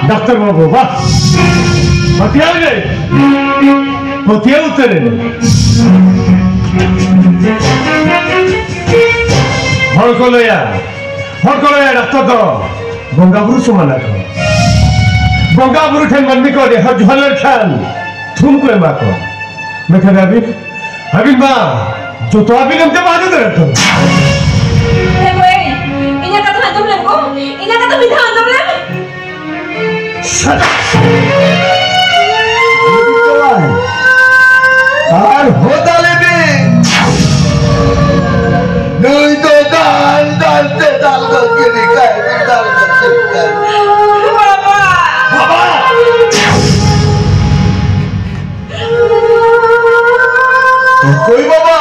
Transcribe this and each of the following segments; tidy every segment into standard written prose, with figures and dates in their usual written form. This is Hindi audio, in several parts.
डॉक्टर बाबू वाह हथियार गए हथियार उतरे हर को लिया डॉक्टर तो गंगाबुरु समाना तो गंगाबुरु ठेन मनमी को दे हर जुहलर खान तुम को एमा को मैं कहता अभी माँ जो तो अभी नमते बाजू दे रहा इन्हें कतो हंजम लेम को इन्हें कतो बिधा हंजम लेम আর হোদালেবে নই তো দান দানতে দাল করকে নিকায় দাল করকে নিকায় বাবা বাবা কই বাবা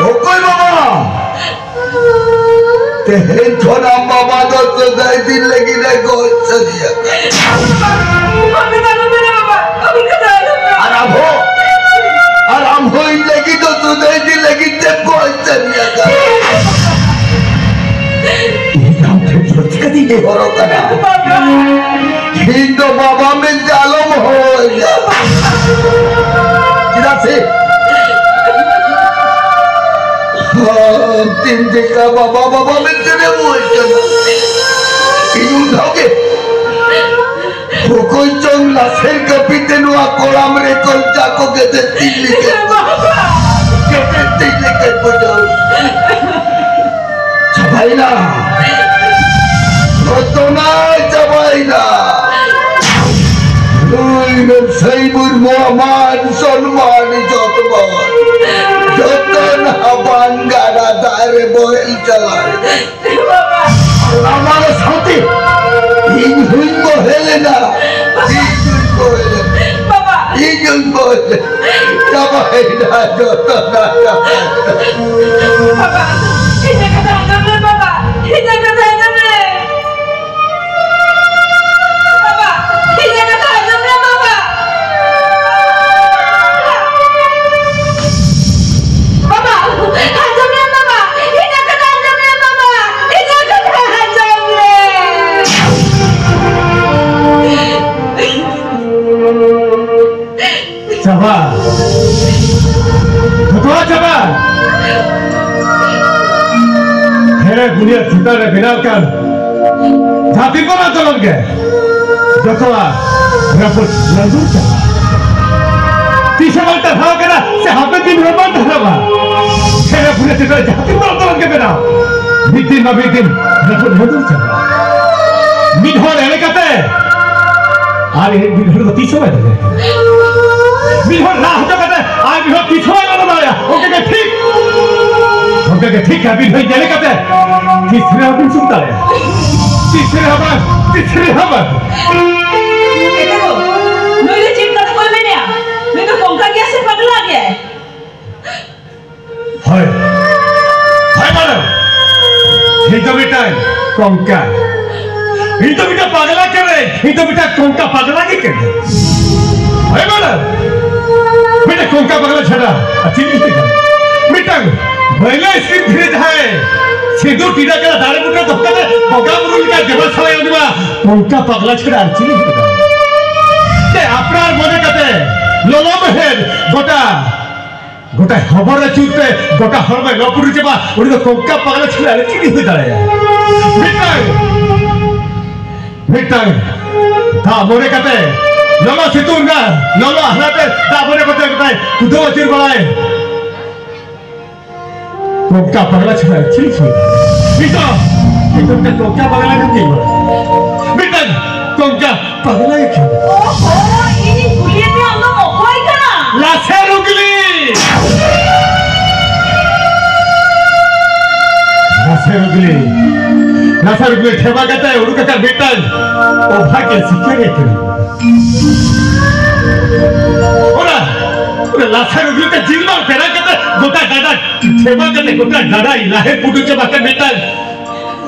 ও কই বাবা तेरे थोड़ा बाबा तो दाई दिन लगी ना गोद सदिया अभी मालूम है बाबा अभी कदा आराम हो इन लगी तो तू दाई दिन लगी जब गोद सदिया का ये काम फिर सोच कदी ये होरो कना हिंदो बाबा में जालम हो गया किधर से तीन देखा बाबा में तेरे मुँह चला इन्हों धागे वो कोई चंग लासेर कपीते नुआ कोड़ा मेरे कोल जाको कहते तीन लेकर पहुँचाओ चबाइना तो ना चबाइना लोई में सही बुर मोहमान सलमान जोतमान जोतन हवान गाड़ा दारे बोल चला हमारे साथी इन हुई बोले ना इन बोले चबाइना जोतन बाबा इन्हें कदा हंजम लेम बाबा इन्हें कदा हंजम लेम बाबा इन्हें कदा हंजम लेम बाबा बाबा हंजम लेम बाबा इन्हें कदा हंजम लेम बाबा इन्हें कदा हंजम लेम चबा खतवा चबा हेरे दुनिया छुटा रे बिनाल कान जाति को ना चलन के जतवा रफुट लंदूर चबा तीसरे बलता भाव करा से हापे दिन रोमान धरवा हेरे दुनिया छुटा जाति को ना चलन के बिना मिट्टी न बिटिम रफुट लंदूर चबा मिठोर हेले कते आले मिठोर को तीसरे में धरे मिठोर ना होता कते आले मिठोर तीसरे में बनाया ओके के ठीक है अभी भाई जाने का तीसरे हवन सुनता है तीसरे हवन देखो मेरी चिंता तो कोई नहीं है मैं तो पंखा गया से पगला गया है हाय मैडम ये तो बेटा पंखा ये तो बेटा पगला कर रहे ये तो बेटा पंखा पगला नहीं कर रहे हाय मैडम बेटा पंखा पगला छड़ा अच्छी नहीं कर बेटा पहले इसकी धीरे है सिद्धू टीडा के दाड़े मुट्ठे धक्का दे बगा मुरुल का जबल सवाई उनिबा उनका पगला छड़ा आरचिली ते अपनार मने कते लोलो मेहर गोटा गोटा खबर चुते गोटा हरमे नपुरु जबा उनी तो कोका पगला छड़ा आरचिली हुई दाड़े मिटाई ता मोरे कते लोलो सिद्धू ना लोलो हनाते ता मोरे कते कते कुदो चिर बलाए कोका पगला छड़ा आरचिली हुई Bito, itu kan kongka pagala kan dia. Bito, kongka pagala ya kan. Oh, ini kulitnya Allah mau koi kana? Lasarugli ठेवा कहता है उड़का का बेटा ओ भाग्य सिक्के थे ओरा ओरा लासारुगली का जिल्मा तेरा कहता गोटा दादा ठेवा कहते गोटा दादा इलाहे पुडू के बाके बेटा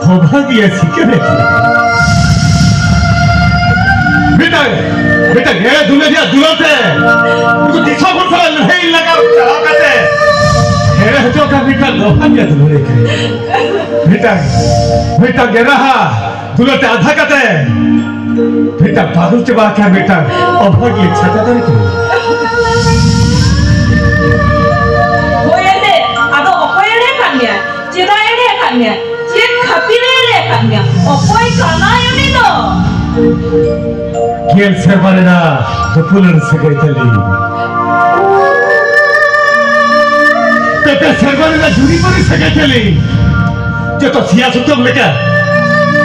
ओ भाग्य सिक्के थे बेटा बेटा ये दुनिया दुलो थे तो दिशा पर सारा नहीं लगा चला कहते मेरे हजो का बेटा लोहानिया दुलोरे के बेटा बेटा गेरहा दुलोते आधा कहते बेटा बादल के बात क्या बेटा अभागी छाता तो नहीं होये आदो अपोये खान्या चिराये खान्या चिर खपीरे खान्या अपोय खाना योनी तो कियल से बनेना तो पुलन से गई चली तो सरवाने ना जुरी पर से गई चली जो तो सियासत में क्या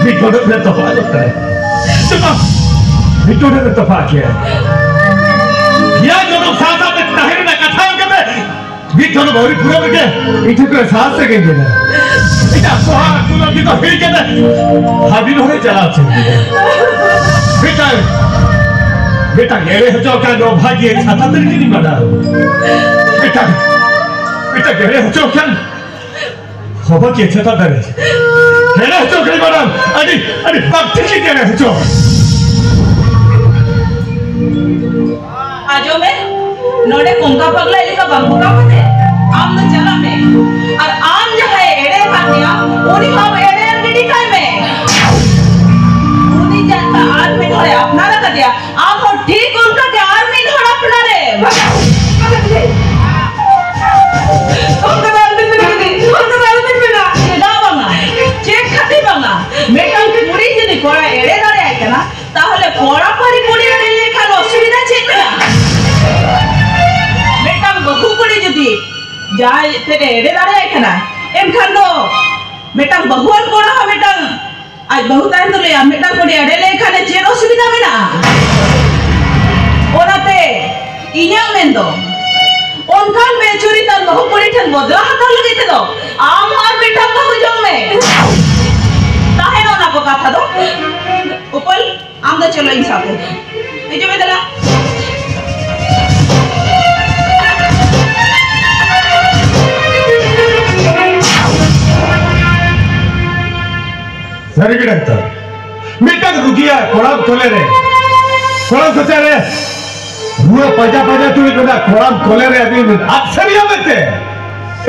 विकोड़ में तो फाड़ होता है तो विकोड़ में तो फाड़ किया या जो लोग साथ साथ ताहिर ना कथा करते विकोड़ बहुत पूरा में क्या इधर को साथ से गए ना इधर सोहा तू लोग तो हिल के ना हावी लोग चला चलते बेटा बेटा गेरे हजो का नो भाग्य छाता तक नहीं बना बेटा बेटा गेरे हजो क्या खबर के छाता दरे गेरे हजो कहीं बना अरे अरे बाप ठीक गेरे हजो आजो में नोडे कुंका पगला इलिका बंबू का पते आम न चला में और आम जो है एड़े खानिया उनी हम एड़े अंगड़ी काय में उनी जनता आदमी धोरे अपना रख दिया आप हो ठीक उनका के आदमी धोरे अपना रे चेक खाती बंगा मेटल पूरी जदी कोड़ा एड़े दारे आके ना ताहले कोड़ा परी पूरी एड़े लेखा असुविधा चेक ना मेटल बहु पूरी जदी जाय तेरे एड़े दारे आके ना एम खान दो मेटल बहुआन कोड़ा हा मेटल आज बहुत टाइम तो ले मेटल कोड़ी एड़े लेखा ने चेक असुविधा में ना ओनाते इन्या में दो उनकान बेचुरी तन बहु पूरी ठन बदला हाथ लगे थे दो आम और बेटा बहु जम में ताहे ना को कथा दो ऊपर आम द चलो इन साथे ए जो बेदला सरी की डॉक्टर बेटा रुकिया कोड़ा खोले रे कोड़ा सोचा रे वो पजा पजा तू इतना कोड़ा खोले रे अभी अक्सरिया में थे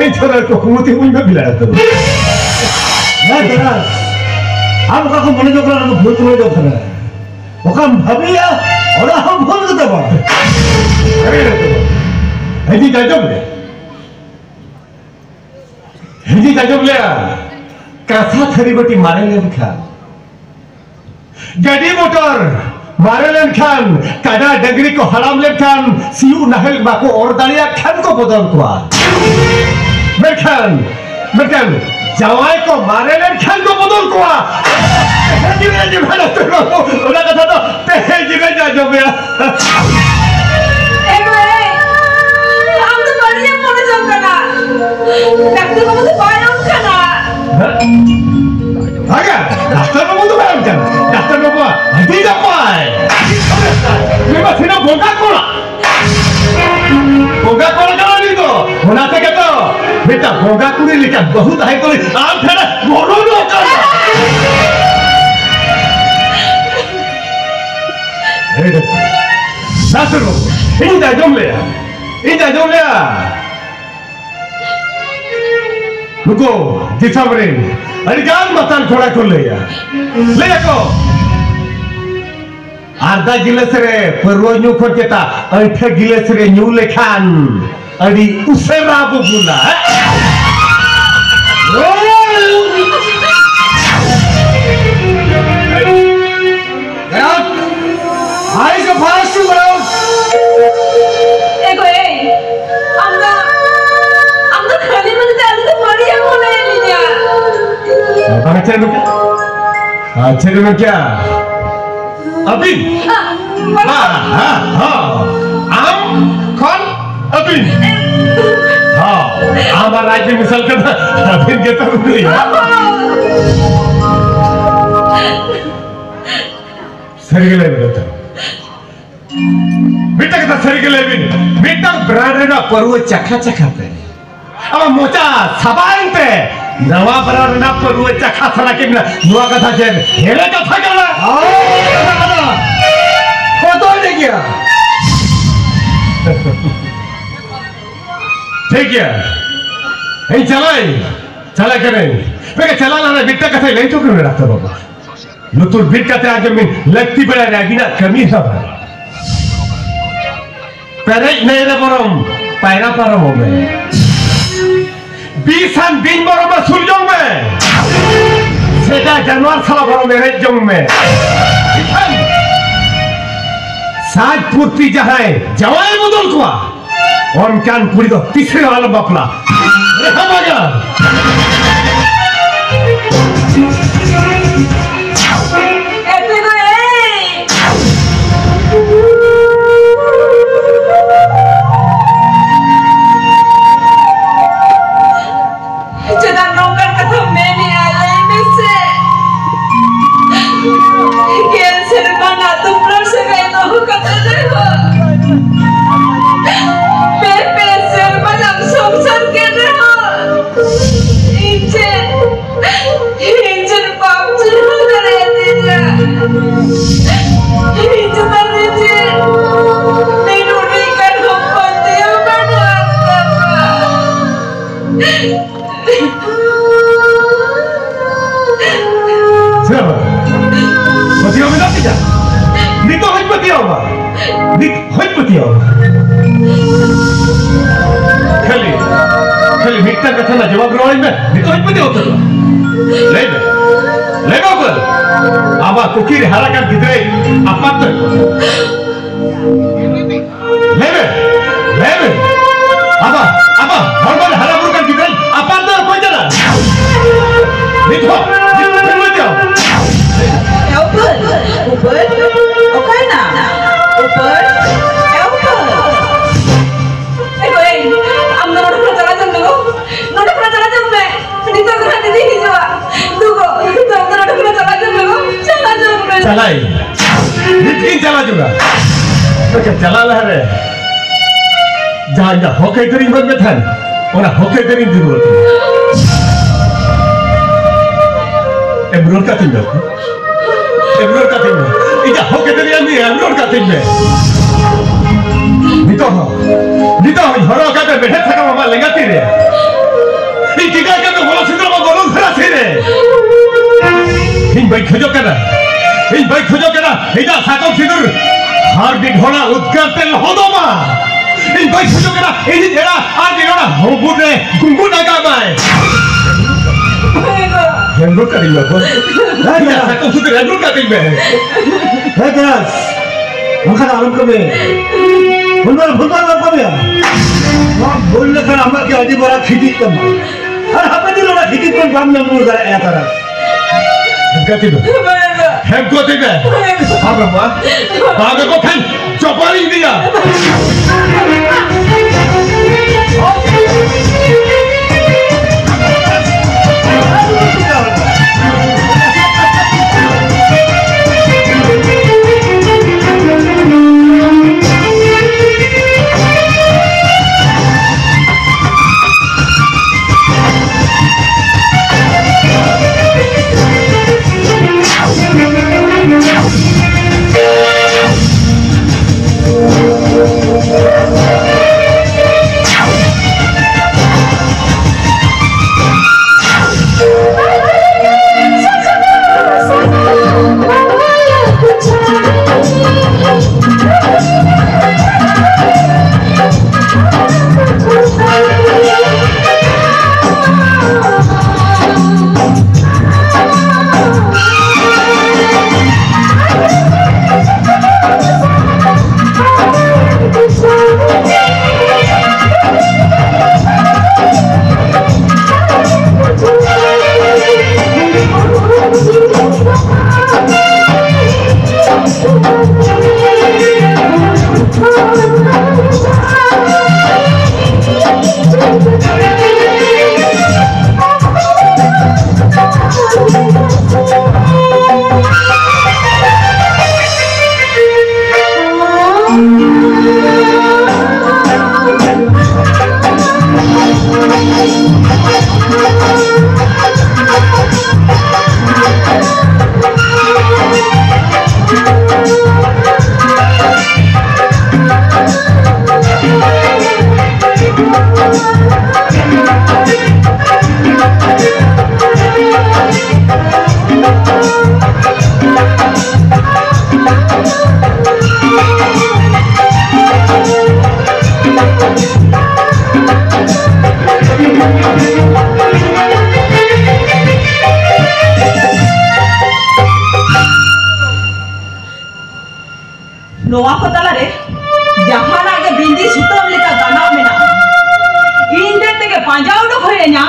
এই ছোড়ার को हुमती हुई में बिलाया तो ना तेरा हम का को मনোযোগ করার আমরা ভুল করে দেখো না ওখান ভাবিয়া ওরা हम ভুল করতে পারে হেজি যাজবলে হেজি যাজবলে কাঁথা থারিবটি মারে লেখা गाड़ी मोटर मारेलन खान काडा डगरी को हराम ले खान सियू नहल बाको और दालिया खान को बदल को मेरखान जवाई को मारेलन खान को बदल को जीवे जी भाला तो ओला कथा तो ते जीवे जा जो बे ए भाई हम तो बढ़िया पड़े जंगना डॉक्टर को मुझे पाया उनका आगे डॉक्टर को मुझे पाया उनका डॉक्टर को हदी जा पाए मैं बस इन्हें बोगा कोला करा नहीं तो होना था क्या तो बेटा बोगा कुड़ी लिखा बहुत है कोई आम ठहरा बोलो लो कर डॉक्टर को इन जाजों ले रुको दिसमरे अड़गान मतन थोड़ा को ले को आधा गिलास रे परवो न्यू को चेता अंठे गिलास रे न्यू लेखान अड़ी उसेरा बुबुला आई का फास्ट बनाओ एगो ए আমরা খালি মানে তো আমি তো बढ़िया बोले लिया अच्छे में क्या अभी हाँ हाँ हाँ आम कौन अभी हाँ हमारा राज्य मिसल करना अभी के तो नहीं सही के लिए बेटा बेटा के तो सही के लिए भी बेटा ब्रांड ना परवो चखा चखा पे अब मोचा सबाइन पे नवा ब्रांड ना परवो चखा सला के ना नुआ कथा चेन हेले कथा करना तो नहीं किया ठीक है यही चला करें बेटा चला ना बिट्टा कथा नहीं तो क्यों रखता बाबा लुतुर बिट कथा आगे में लगती बड़ा रहेगी ना कमी सब है पहले नहीं ना परम पैरा परम हो गए 20 दिन बरो में सुलझों में सेटा जानवर साला बरो में रेजों में साज पूर्ति जहां जवाई मुदल कुआ on kan puri do tisre wala bapla reha baga ete go ei jeda nongkar katha mene aale nisse gel sermana tumra se vedo katha dekho खाली मिट्टा कथा ना जवाब रोई में नितो हित पति होता ले पर आबा कुकीर हरा का गिदरे अपात ले आबा हरबार हरा बुर का गिदरे अपात कोई जरा नितो जाओ ऊपर ओके ना ऊपर चलाई नितिन चला juga तो क्या चला लह रे जहाँ होके करी मत में था और होके करी जरूरत एमरोड का तीन इधर होके करी आमी एमरोड का तीन नितो हरो का पे बैठे थका मामा लेगा तीरे इन टीका का तो बोलो सिंदर में बोलो खरा तीरे इन भाई खोजो करना इधर साकों सिंदर हर दिन होना उद्गारते लहोदो मा इन भाई खोजो करना इधर जेरा आज दिनों हो बुरे गुंगु नागा माय हेंगो करेंगे को इधर साकों सिंदर हेंगो करेंगे है क्या मखन आलम कब है भूलवाल कब है वहाँ बोलने का हमारे क्या अजीब बड़ा खिदित कम और हमें दिलों में खिदित कम काम में मुर्गा है ऐसा रहा हम को दे हाँ बाबा बाबा को फैन चौपारी दिया नोआ को तलारे जहाना के बिंदी सुतम लेका गाना मेना इन दे तेगे पांजा उडो होएना